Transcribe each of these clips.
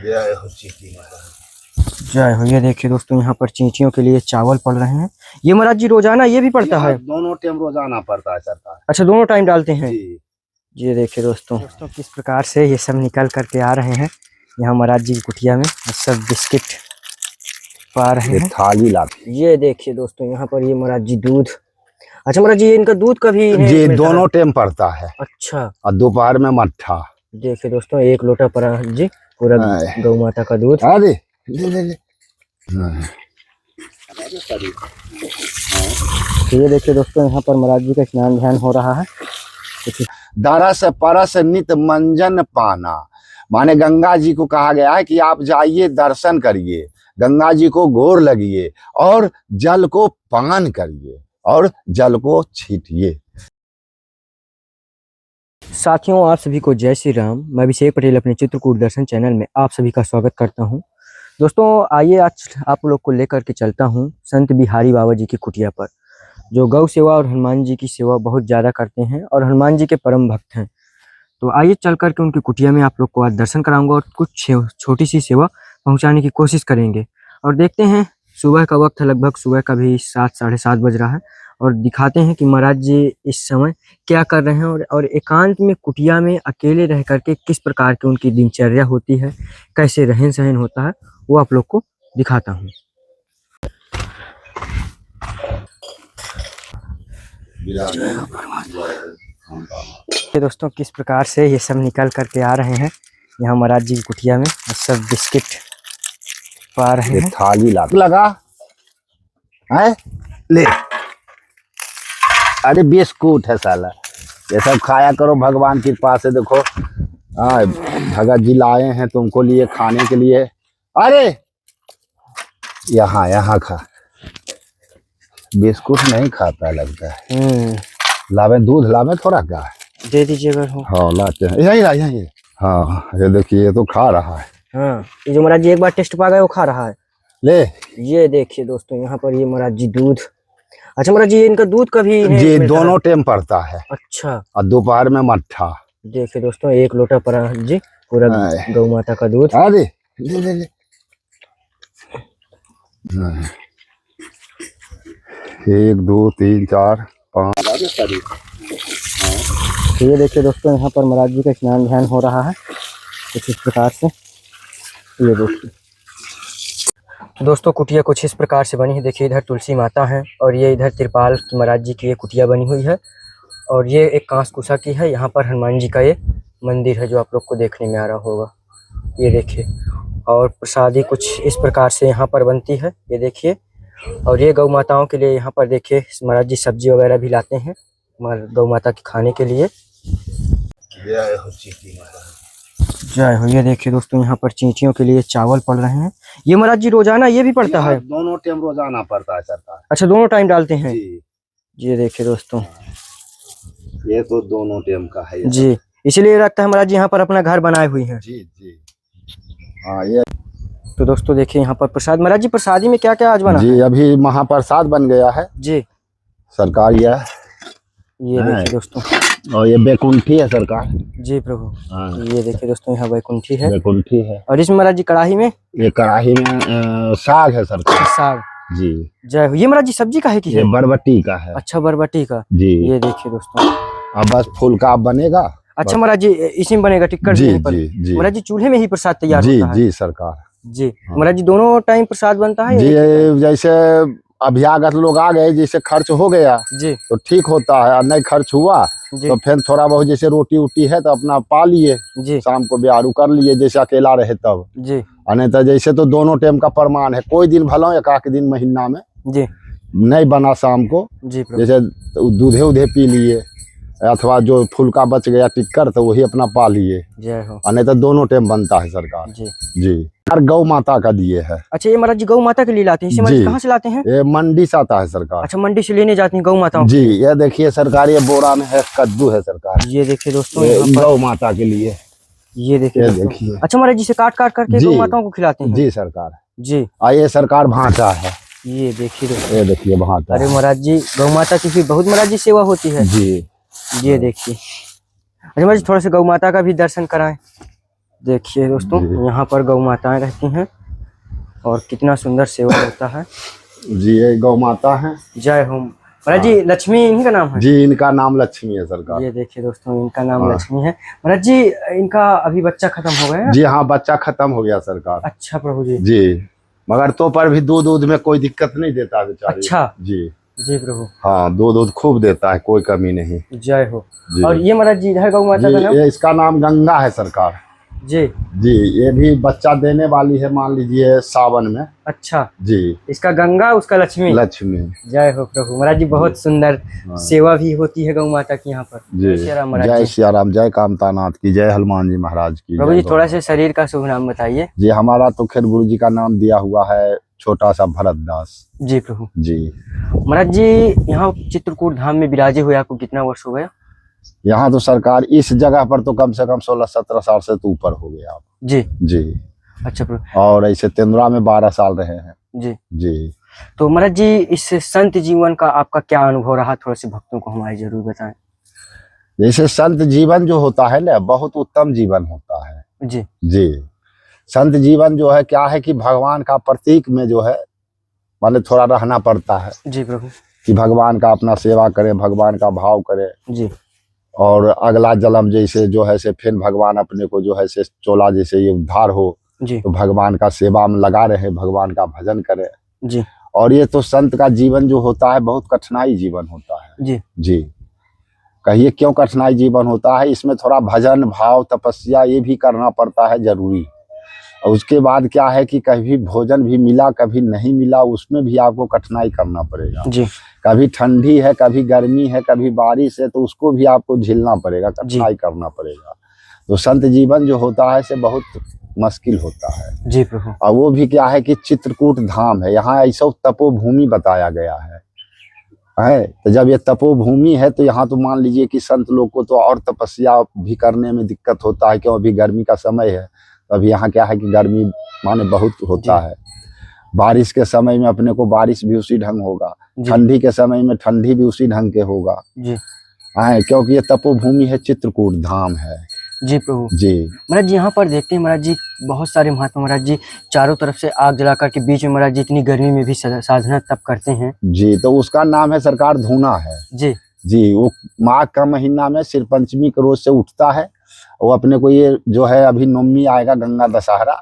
जय हो चींटी महाराज। जय हो। ये देखिए दोस्तों, यहाँ पर चींटियों के लिए चावल पड़ रहे हैं। ये महाराज जी रोजाना ये भी पड़ता है? दोनों टाइम रोजाना पड़ता है सरकार। अच्छा, दोनों टाइम डालते हैं जी। ये देखिए दोस्तों किस प्रकार से ये सब निकल करके आ रहे हैं यहाँ महाराज जी की कुटिया में। सब बिस्किट पा रहे हैं, थाली लाते। ये देखिए दोस्तों, यहाँ पर ये महाराज जी दूध। अच्छा महाराज जी, इनका दूध कभी जी दोनों टाइम पड़ता है। अच्छा, और दोपहर में मट्ठा। देखिए दोस्तों, 1 लोटा पड़ा जी पूरा गौ माता का दूध। अरे ले। तो ये देखिए दोस्तों, यहाँ पर महाराज जी का स्नान ध्यान हो रहा है। दरस परस नित मंजन पाना, माने गंगा जी को कहा गया है कि आप जाइए दर्शन करिए, गंगा जी को गोर लगिए और जल को पान करिए और जल को छीटिए। साथियों, आप सभी को जय श्री राम। मैं अभिषेक पटेल अपने चित्रकूट दर्शन चैनल में आप सभी का स्वागत करता हूं। दोस्तों आइए आज आप लोग को लेकर के चलता हूं संत बिहारी बाबा जी की कुटिया पर, जो गौ सेवा और हनुमान जी की सेवा बहुत ज़्यादा करते हैं और हनुमान जी के परम भक्त हैं। तो आइए चल करके उनकी कुटिया में आप लोग को आज दर्शन कराऊंगा और कुछ छोटी सी सेवा पहुंचाने की कोशिश करेंगे। और देखते हैं, सुबह का वक्त है, लगभग सुबह का भी 7 साढ़े 7 बज रहा है, और दिखाते हैं कि महाराज जी इस समय क्या कर रहे हैं और एकांत में कुटिया में अकेले रह करके किस प्रकार की उनकी दिनचर्या होती है, कैसे रहन सहन होता है, वो आप लोग को दिखाता हूँ। ये दोस्तों किस प्रकार से ये सब निकल करके आ रहे हैं यहाँ महाराज जी की कुटिया में। सब बिस्किट पा रहे हैं, थाली लगा है ले। अरे बिस्कुट है साला, ये सब खाया करो भगवान की कृपा से। देखो भगत जी लाए हैं तुमको लिए खाने के लिए। अरे यहाँ खा, बिस्कुट नहीं खाता लगता है। लावे दूध, लावे थोड़ा क्या दे दीजिएगा। हाँ लाते हैं, यही। हाँ ये देखिए, ये तो खा रहा है। हाँ, ये जो महाराज जी एक बार टेस्ट पा गए वो खा रहा है। ले ये देखिए दोस्तों, यहाँ पर ये महाराज जी दूध। अच्छा महाराज जी, इनका दूध कभी जी दोनों टाइम पड़ता है। अच्छा, और दोपहर में मट्ठा। देखिए दोस्तों, 1 लोटा पड़ा जी पूरा गौ माता का दूध। अरे ले। 1 2 3 4 5। तो ये देखिए दोस्तों, यहाँ पर महाराज जी का स्नान ध्यान हो रहा है कुछ इस प्रकार से। ये देखिए दोस्तों, कुटिया कुछ इस प्रकार से बनी है। देखिए इधर तुलसी माता है और ये इधर तिरपाल की महाराज जी की ये कुटिया बनी हुई है, और ये एक कांस कुसा की है। यहाँ पर हनुमान जी का ये मंदिर है जो आप लोग को देखने में आ रहा होगा। ये देखिए, और प्रसादी कुछ इस प्रकार से यहाँ पर बनती है, ये देखिए। और ये गौ माताओं के लिए यहाँ पर देखिए महाराज जी सब्जी वगैरह भी लाते हैं गौ माता के खाने के लिए। जय हो चींटी महाराज। जय हो। ये देखिए दोस्तों, यहाँ पर चींटियों के लिए चावल पड़ रहे हैं। ये महाराज जी रोजाना ये भी पड़ता है? दोनों टाइम रोजाना पड़ता है सरकार। अच्छा, दोनों टाइम डालते हैं जी। ये देखिए दोस्तों, ये तो दोनों टाइम का है जी, इसलिए लगता है महाराज जी यहाँ पर अपना घर बनाए हुए हैं। जी। हाँ ये तो दोस्तों देखिए, यहाँ पर प्रसाद, महाराज जी प्रसादी में क्या क्या आज बना जी? अभी महाप्रसाद बन गया है जी सरकार। ये देखिए दोस्तों, और ये बैकुंठी है सरकार जी प्रभु। ये देखिए दोस्तों, यहाँ बैकुंठी है। बैकुंठी है। और इसमें महाराज जी कढ़ाई में, ये कढ़ाई में साग है सरकार। साग जी। जय हो। ये महाराज जी सब्जी का है कि ये बरबटी का है। अच्छा, बरबटी का जी। ये देखिए दोस्तों, अब बस फुल्का बनेगा। अच्छा महाराज जी, इसी में बनेगा टिक्कर? जी जी। महाराज जी चूल्हे में ही प्रसाद तैयार होता है? जी सरकार। जी महाराज जी, दोनों टाइम प्रसाद बनता है? जी, जैसे अभ्यागत लोग आ गए, जैसे खर्च हो गया जी तो ठीक होता है, और नहीं खर्च हुआ तो फिर थोड़ा बहुत जैसे रोटी उटी है तो अपना पा लिए जी, शाम को ब्यारू कर लिए, जैसे अकेला रहे तब जी। नहीं तो जैसे तो दोनों टाइम का प्रमाण है। कोई दिन भला एक दिन महीना में जी नहीं बना शाम को जी, जैसे दूधे उधे पी लिए, अथवा जो फुल्का बच गया टिक्कर तो वही अपना पा लिए। नहीं तो दोनों टाइम बनता है सरकार जी। गौ माता का दिए है। अच्छा, ये महाराज जी गौ माता के लिए लाते हैं? इसे कहाँ से लाते हैं? ये मंडी से आता है सरकार। अच्छा, मंडी से लेने जाती है गौ माता जी। ये देखिए सरकार, ये बोरा में है कद्दू है सरकार। ये देखिए दोस्तों, गौ माता के लिए। ये देखिए। अच्छा महाराज जी, से काट करके गौ माताओं को खिलाते हैं? जी सरकार जी। आइए सरकार भांटा है, ये देखिए दोस्तों, ये देखिए भांटा। अरे महाराज जी, गौ माता की भी बहुत महाराज जी सेवा होती है जी। ये देखिए। अच्छा महाराज जी, थोड़ा सा गौ माता का भी दर्शन कराएं। देखिए दोस्तों, यहाँ पर गौ माताएं रहती हैं और कितना सुंदर सेवा होता है। जी ये गौ माता है। जय हो महाराज जी। लक्ष्मी इनका नाम है? जी इनका नाम लक्ष्मी है सरकार। ये देखिए दोस्तों, इनका नाम लक्ष्मी है। महाराज जी इनका अभी बच्चा खत्म हो गया है? जी हाँ, बच्चा खत्म हो गया सरकार। अच्छा प्रभु जी। जी मगर तो पर भी दूध में कोई दिक्कत नहीं देता बेचारी। अच्छा जी जी प्रभु। हाँ, दूध खूब देता है, कोई कमी नहीं। जय हो। और ये महाराज जी इधर गौ माता का नाम? ये इसका नाम गंगा है सरकार। जी जी ये भी बच्चा देने वाली है, मान लीजिए सावन में। अच्छा जी इसका गंगा, उसका लक्ष्मी। लक्ष्मी। जय हो प्रभु। महाराज जी बहुत सुंदर सेवा भी होती है गौ माता की यहाँ पर। जय सिया राम, जय कामतानाथ की, जय हनुमान जी महाराज की। प्रभु जी थोड़ा सा शरीर का शुभ नाम बताइए। जी हमारा तो खैर गुरु जी का नाम दिया हुआ है छोटा सा भरत दास। जी प्रभु। जी महाराज जी यहाँ चित्रकूट धाम में विराजे हुए आपको कितना वर्ष हो गया? यहाँ तो सरकार इस जगह पर तो कम से कम 16-17 साल से तो ऊपर हो गया आप। जी जी अच्छा प्रभु। और ऐसे तेंदुआ में 12 साल रहे हैं। जी जी तो महाराज जी इस संत जीवन का आपका क्या अनुभव रहा, थोड़ा से भक्तों को हमारे जरूर बताएं। जैसे संत जीवन जो होता है ना, बहुत उत्तम जीवन होता है। जी जी संत जीवन जो है क्या है कि भगवान का प्रतीक में जो है माने थोड़ा रहना पड़ता है। जी प्रभु। कि भगवान का अपना सेवा करे, भगवान का भाव करे। जी और अगला जन्म जैसे जो है से फिर भगवान अपने को जो है से चोला जैसे ये उद्धार हो, जी तो भगवान का सेवा में लगा रहे, भगवान का भजन करे। जी और ये तो संत का जीवन जो होता है बहुत कठिनाई जीवन होता है। जी जी कहिए क्यों कठिनाई जीवन होता है? इसमें थोड़ा भजन भाव तपस्या ये भी करना पड़ता है जरूरी। और उसके बाद क्या है कि कभी भोजन भी मिला कभी नहीं मिला, उसमें भी आपको कठिनाई करना पड़ेगा। जी कभी ठंडी है कभी गर्मी है कभी बारिश है, तो उसको भी आपको झेलना पड़ेगा, कठिनाई करना पड़ेगा। तो संत जीवन जो होता है से बहुत मुश्किल होता है। जी प्रभु। और वो भी क्या है कि चित्रकूट धाम है, यहाँ ऐसा तपोभूमि बताया गया है। तो जब ये तपोभूमि है तो यहाँ तो मान लीजिए कि संत लोग को तो और तपस्या भी करने में दिक्कत होता है, क्यों अभी गर्मी का समय है। तो अभी यहाँ क्या है कि गर्मी माने बहुत होता है। बारिश के समय में अपने को बारिश भी उसी ढंग होगा, ठंडी के समय में ठंडी भी उसी ढंग के होगा। जी क्योंकि ये तपोभूमि है, चित्रकूट धाम है। जी प्रभु। जी महाराज जी यहाँ पर देखते हैं महाराज जी बहुत सारे महात्मा महाराज जी चारों तरफ से आग जलाकर के बीच में महाराज जी इतनी गर्मी में भी साधना तप करते हैं। जी तो उसका नाम है सरकार धूना है। जी जी वो माघ का महीना में सिर पंचमी के रोज से उठता है। वो अपने को ये जो है अभी नवमी आएगा गंगा दशहरा,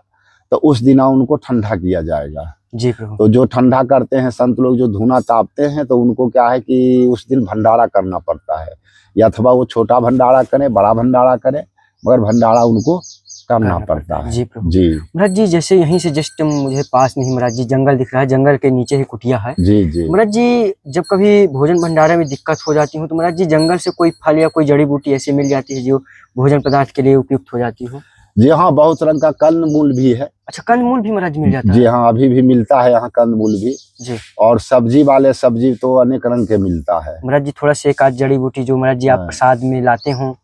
तो उस दिन उनको ठंडा किया जाएगा। जी प्रभु। तो जो ठंडा करते हैं संत लोग जो धूना तापते हैं, तो उनको क्या है कि उस दिन भंडारा करना पड़ता है, या अथवा वो छोटा भंडारा करे बड़ा भंडारा करे, मगर भंडारा उनको करना पड़ता है। जी प्रभु। जी महाराज जी जैसे यहीं से जस्ट मुझे पास में ही महाराज जी जंगल दिख रहा है, जंगल के नीचे ही कुटिया है। जी जी महाराज जी जब कभी भोजन भंडारे में दिक्कत हो जाती हो तो महाराज जी जंगल से कोई फल या कोई जड़ी बूटी ऐसी मिल जाती है जो भोजन पदार्थ के लिए उपयुक्त हो जाती हो? जी हाँ, बहुत रंग का कंद मूल भी है। अच्छा कंद मूल भी महाराज मिल जाता है? जी हाँ, अभी भी मिलता है यहाँ कंद मूल भी। जी और सब्जी वाले सब्जी तो अनेक रंग के मिलता है। महाराज जी थोड़ा सा एक आध जड़ी बूटी जो महाराज जी आप प्रसाद में लाते हो।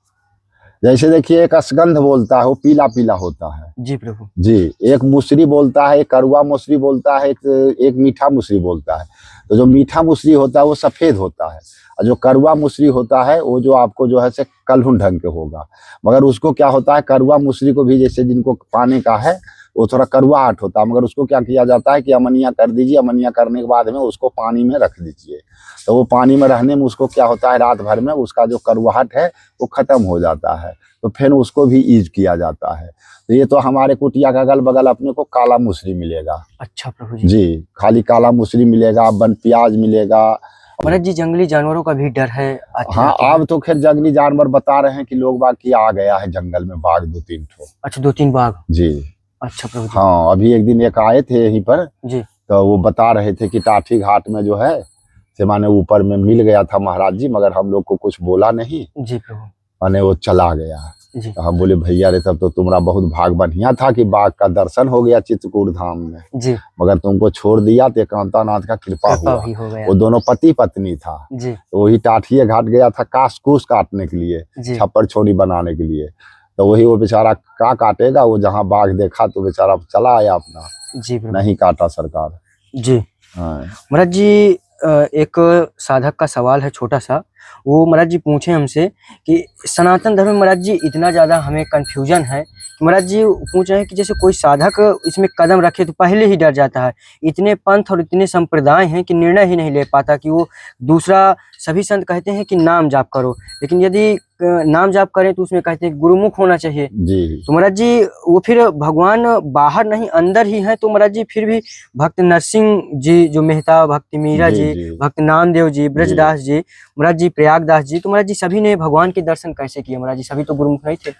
जैसे देखिए एक असगंध बोलता है, वो पीला पीला होता है। जी प्रभु। जी एक मुसरी बोलता है, एक करुआ मुसरी बोलता है, एक मीठा मुसरी बोलता है। तो जो मीठा मुसरी होता है वो सफेद होता है, और जो करुआ मुसरी होता है वो जो आपको जो है से कलहुन ढंग के होगा। मगर उसको क्या होता है, करुआ मुसरी को भी जैसे जिनको पाने का है वो थोड़ा करुआहट होता है, मगर उसको क्या किया जाता है कि अमनिया कर दीजिए, अमनिया करने के बाद में उसको पानी में रख दीजिए। तो वो पानी में रहने में उसको क्या होता है, रात भर में उसका जो करुआहट है वो खत्म हो जाता है, तो फिर उसको भी यूज किया जाता है। तो ये तो हमारे कुटिया का अगल बगल अपने को काला मुसरी मिलेगा। अच्छा प्रभु जी। जी खाली काला मुसरी मिलेगा, बन प्याज मिलेगा। महाराज जी जंगली जानवरों का भी डर है? हाँ अब तो खैर जंगली जानवर बता रहे हैं कि लोग बाग की आ गया है जंगल में बाघ 2-3 ठो। अच्छा 2-3 बाघ? जी अच्छा प्रभु। हाँ अभी एक दिन एक आए थे यहीं पर जी, तो वो बता रहे थे कि टाठी घाट में जो है से माने ऊपर में मिल गया था महाराज जी, मगर हम लोग को कुछ बोला नहीं। जी प्रभु। माने वो चला गया। जी। तो हम बोले भैया रे तब तो तुम्हारा बहुत भाग बढ़िया था कि बाघ का दर्शन हो गया चित्रकूट धाम में। जी। मगर तुमको छोड़ दिया तो कांतानाथ का कृपा हुआ। हो गया। वो दोनों पति पत्नी था। जी। तो वही टाठिए घाट गया था कास-कूस काटने के लिए, छप्पर छोड़ी बनाने के लिए। तो वही वो बेचारा क्या काटेगा, वो जहाँ बाघ देखा तो बेचारा चला आया अपना। जी नहीं काटा सरकार। जी हाँ महाराज जी एक साधक का सवाल है छोटा सा, वो महाराज जी पूछे हमसे कि सनातन धर्म में महाराज जी इतना ज्यादा हमें कंफ्यूजन है तो महाराज जी पूछ रहे हैं कि जैसे कोई साधक इसमें कदम रखे तो पहले ही डर जाता है, इतने पंथ और इतने संप्रदाय हैं कि निर्णय ही नहीं ले पाता कि वो दूसरा, सभी संत कहते हैं कि नाम जाप करो, लेकिन यदि नाम जाप करें तो उसमें कहते हैं गुरुमुख होना चाहिए जी। तो महाराज जी वो फिर भगवान बाहर नहीं अंदर ही है, तो महाराज जी फिर भी भक्त नरसिंह जी जो मेहता, भक्त मीरा जी, भक्त नामदेव जी, ब्रजदास जी, महाराज जी प्रयागदास जी, तो महाराज जी सभी ने भगवान के दर्शन कैसे किए महाराज जी? सभी तो गुरुमुख नहीं थे।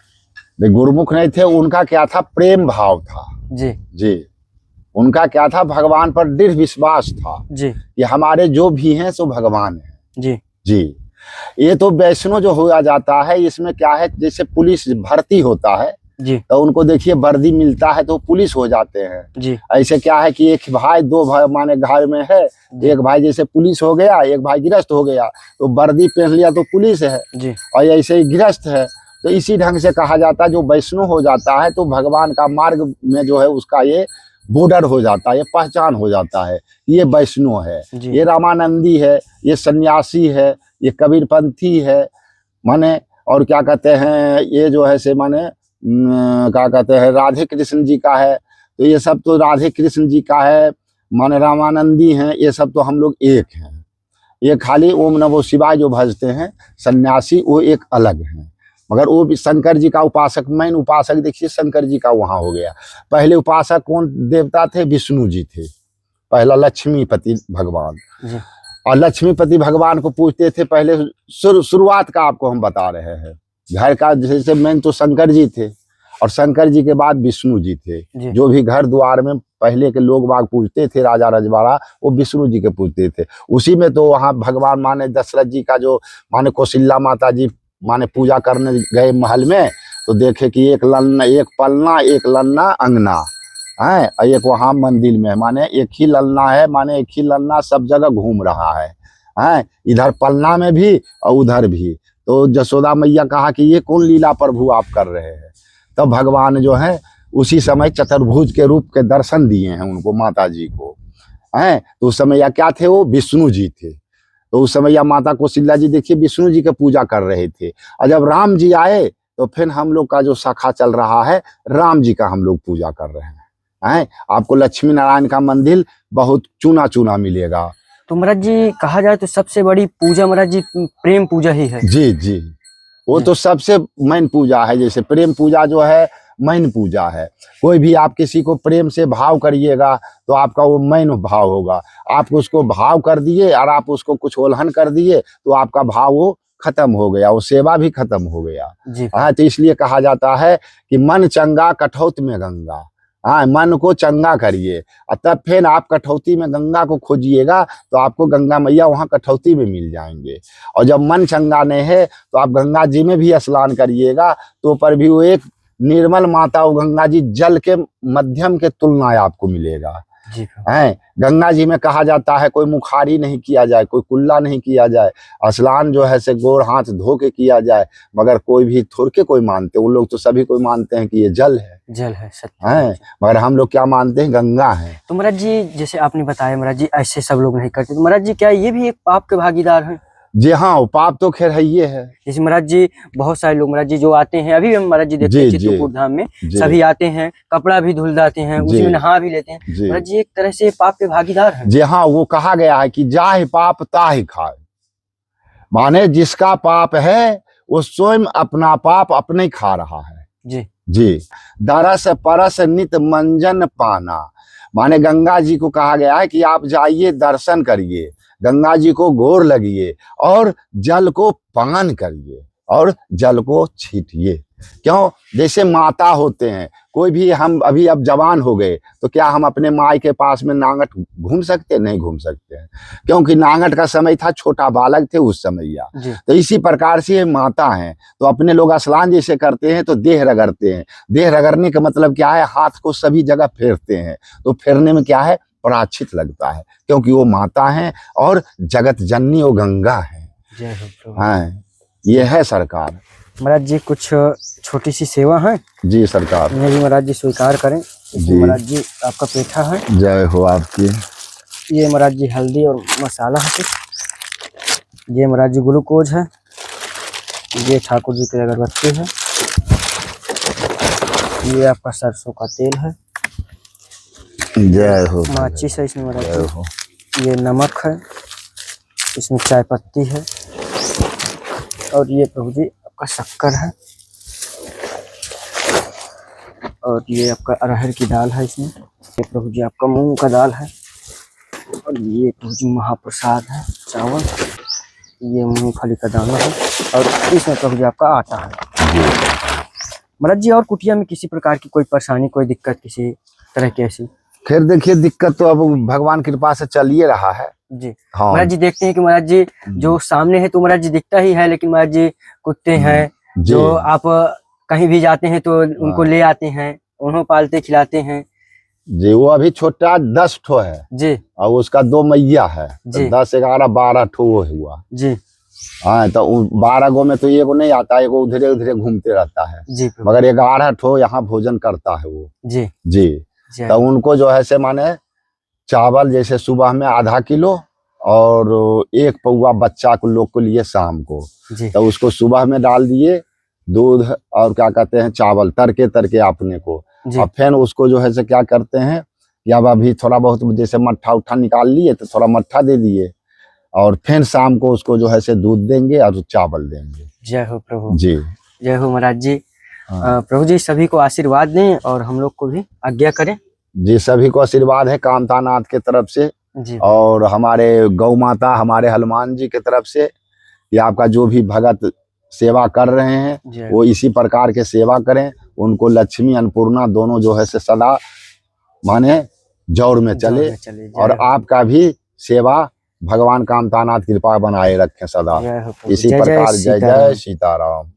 गुरुमुख नहीं थे, उनका क्या था, प्रेम भाव था जी जी। उनका क्या था, भगवान पर दृढ़ विश्वास था जी कि हमारे जो भी हैं सो भगवान है जी जी। ये तो वैष्णो जो हुआ जाता है, इसमें क्या है, जैसे पुलिस भर्ती होता है जी, तो उनको देखिए वर्दी मिलता है तो पुलिस हो जाते हैं जी ऐसे क्या है कि एक भाई दो भाई माने घर में है, एक भाई जैसे पुलिस हो गया, एक भाई गृहस्थ हो गया, तो वर्दी पहन लिया तो पुलिस है जी और ऐसे ही गृहस्थ है। तो इसी ढंग से कहा जाता है जो वैष्णो हो जाता है तो भगवान का मार्ग में जो है उसका ये बॉर्डर हो जाता है, ये पहचान हो जाता है, ये वैष्णो है, ये रामानंदी है, ये सन्यासी है, ये कबीरपंथी है माने, और क्या कहते हैं ये जो है से माने क्या कहते हैं राधे कृष्ण जी का है, तो ये सब तो राधे कृष्ण जी का है माने, रामानंदी हैं, ये सब तो हम लोग एक हैं। ये खाली ओम नमो शिवाय जो भजते हैं सन्यासी वो एक अलग हैं, मगर वो भी शंकर जी का उपासक, मेन उपासक देखिए शंकर जी का वहाँ हो गया। पहले उपासक कौन देवता थे? विष्णु जी थे, पहला लक्ष्मीपति भगवान, और लक्ष्मीपति भगवान को पूछते थे पहले। शुरुआत का आपको हम बता रहे हैं, घर का जैसे मेन तो शंकर जी थे और शंकर जी के बाद विष्णु जी थे जी। जो भी घर द्वार में पहले के लोग बाग पूछते थे, राजा रजवाड़ा, वो विष्णु जी के पूछते थे। उसी में तो वहाँ भगवान माने दशरथ जी का जो माने कौशल्या माता जी माने पूजा करने गए महल में, तो देखे कि एक ललना, एक पलना, एक ललना अंगना है, एक वहाँ मंदिर में माने एक ही ललना है, माने एक ही ललना सब जगह घूम रहा है, इधर पलना में भी और उधर भी। तो जसोदा मैया कहा कि ये कौन लीला प्रभु आप कर रहे हैं? तब तो भगवान जो है उसी समय चतुर्भुज के रूप के दर्शन दिए हैं उनको, माता जी को हैं। तो उस समय या क्या थे, वो विष्णु जी थे। तो उस समय या माता कौशल्या जी देखिए विष्णु जी की पूजा कर रहे थे, और जब राम जी आए तो फिर हम लोग का जो शाखा चल रहा है राम जी का हम लोग पूजा कर रहे हैं। आपको लक्ष्मी नारायण का मंदिर बहुत चूना चूना मिलेगा। तो महाराज जी कहा जाए तो सबसे बड़ी पूजा महाराज जी प्रेम पूजा ही है। जी जी, वो तो सबसे मेन पूजा है। जैसे प्रेम पूजा जो है मेन पूजा है। कोई भी आप किसी को प्रेम से भाव करिएगा तो आपका वो मेन भाव होगा। आप उसको भाव कर दिए और आप उसको कुछ उल्लंघन कर दिए तो आपका भाव वो खत्म हो गया, वो सेवा भी खत्म हो गया। हाँ, तो इसलिए कहा जाता है कि मन चंगा कठौत में गंगा। हाँ, मन को चंगा करिए और तब फिर आप कठौती में गंगा को खोजिएगा तो आपको गंगा मैया वहाँ कठौती में मिल जाएंगे। और जब मन चंगा नहीं है तो आप गंगा जी में भी स्नान करिएगा तो पर भी वो एक निर्मल माता वो गंगा जी जल के मध्यम के तुलना आपको मिलेगा। है गंगा जी में कहा जाता है कोई मुखारी नहीं किया जाए, कोई कुल्ला नहीं किया जाए, स्नान जो है से गोर हाथ धो के किया जाए, मगर कोई भी थोड़ के कोई मानते, उन लोग तो सभी कोई मानते हैं कि ये जल है, जल है, सत्य है, मगर हम लोग क्या मानते हैं, गंगा है। तो महाराज जी जैसे आपने बताया महाराज जी ऐसे सब लोग नहीं करते, तो महाराज जी क्या ये भी एक पाप के भागीदार हैं? जी हाँ, पाप तो खैर है ये है। जैसे महाराज जी बहुत सारे लोग महाराज जी जो आते हैं, अभी हम महाराज जी देखते हैं चित्रकूट धाम में सभी आते हैं, कपड़ा भी धुल जाते हैं, उसी में नहा भी लेते हैं। महाराज जी एक तरह से पाप के भागीदार हैं। जी हाँ, वो कहा गया है कि जाहि पाप ताहि खाए, माने जिसका पाप है वो स्वयं अपना पाप अपने खा रहा है। जी जी, दरस परस नित मंजन पाना, माने गंगा जी को कहा गया है कि आप जाइए दर्शन करिए, गंगा जी को गोर लगिए और जल को पान करिए और जल को छीटिए। क्यों? जैसे माता होते हैं, कोई भी हम अभी अब जवान हो गए तो क्या हम अपने माई के पास में नांगट घूम सकते? नहीं घूम सकते हैं, क्योंकि नांगट का समय था, छोटा बालक थे उस समय या। तो इसी प्रकार से माता हैं, तो अपने लोग स्नान जैसे करते हैं तो देह रगड़ते हैं। देह रगड़ने का मतलब क्या है? हाथ को सभी जगह फेरते हैं, तो फेरने में क्या है? प्रायश्चित लगता है, क्योंकि वो माता है और जगत जननी वो गंगा है। हाँ, ये है सरकार। महाराज जी कुछ छोटी सी सेवा है। जी सरकार, मेरी महाराज जी स्वीकार करें। जी महाराज जी आपका पेठा है। जय हो आपकी। ये महाराज जी हल्दी और मसाला है, ये महाराज जी ग्लूकोज है, ये ठाकुर जी की अगरबत्ती है, ये आपका सरसों का तेल है, जय हो माचिस है इसमें महाराज जय जी, हो। ये नमक है, इसमें चाय पत्ती है, और ये प्रभु जी आपका शक्कर है, और ये आपका अरहर की दाल है इसमें, ये प्रभु जी आपका मूंग का दाल है, और ये प्रभु जी महाप्रसाद है चावल, ये मूंगफली का दाना है, और इसमें प्रभु जी आपका आटा है। महाराज जी और कुटिया में किसी प्रकार की कोई परेशानी, कोई दिक्कत किसी तरह की ऐसी? खैर देखिए, दिक्कत तो अब भगवान की कृपा से चल ही रहा है जी। हाँ। महाराज जी देखते हैं कि महाराज जी जो सामने है तो महाराज जी दिखता ही है, लेकिन महाराज जी कुत्ते हैं जो आप कहीं भी जाते हैं तो उनको ले आते हैं, उन्हों पालते खिलाते हैं जी। वो अभी छोटा 10 ठो है जी, और उसका 2 मैया है, जी। तो 10, 11, 12 ठो वो हुआ जी हाँ। तो 12 गो में तो एगो नहीं आता, एगो उधरे उधरे घूमते रहता है, जी, मगर 11 ठो यहाँ भोजन करता है वो जी जी। तो उनको जो है से माने चावल जैसे सुबह में आधा किलो और 1 पौवा बच्चा को लोग को लिए शाम को, तो उसको सुबह में डाल दिए दूध और क्या कहते हैं चावल तरके आपने को, और फिर उसको जो है से क्या करते हैं या अभी थोड़ा बहुत जैसे मट्ठा उठा निकाल लिए तो थोड़ा मट्ठा दे दिए, और फिर शाम को उसको जो है से दूध देंगे और चावल देंगे। जय हो प्रभु जी, जय हो महाराज जी। प्रभु जी सभी को आशीर्वाद दें और हम लोग को भी आज्ञा करें। जी, सभी को आशीर्वाद है कामता नाथ के तरफ से जी, और हमारे गौ माता हमारे हनुमान जी की तरफ से, या आपका जो भी भगत सेवा कर रहे हैं वो इसी प्रकार के सेवा करें, उनको लक्ष्मी अन्नपूर्णा दोनों जो है से सदा माने जोर में चले, और आपका भी सेवा भगवान कामतानाथ कृपा बनाए रखें सदा। इसी प्रकार जय जय सीताराम।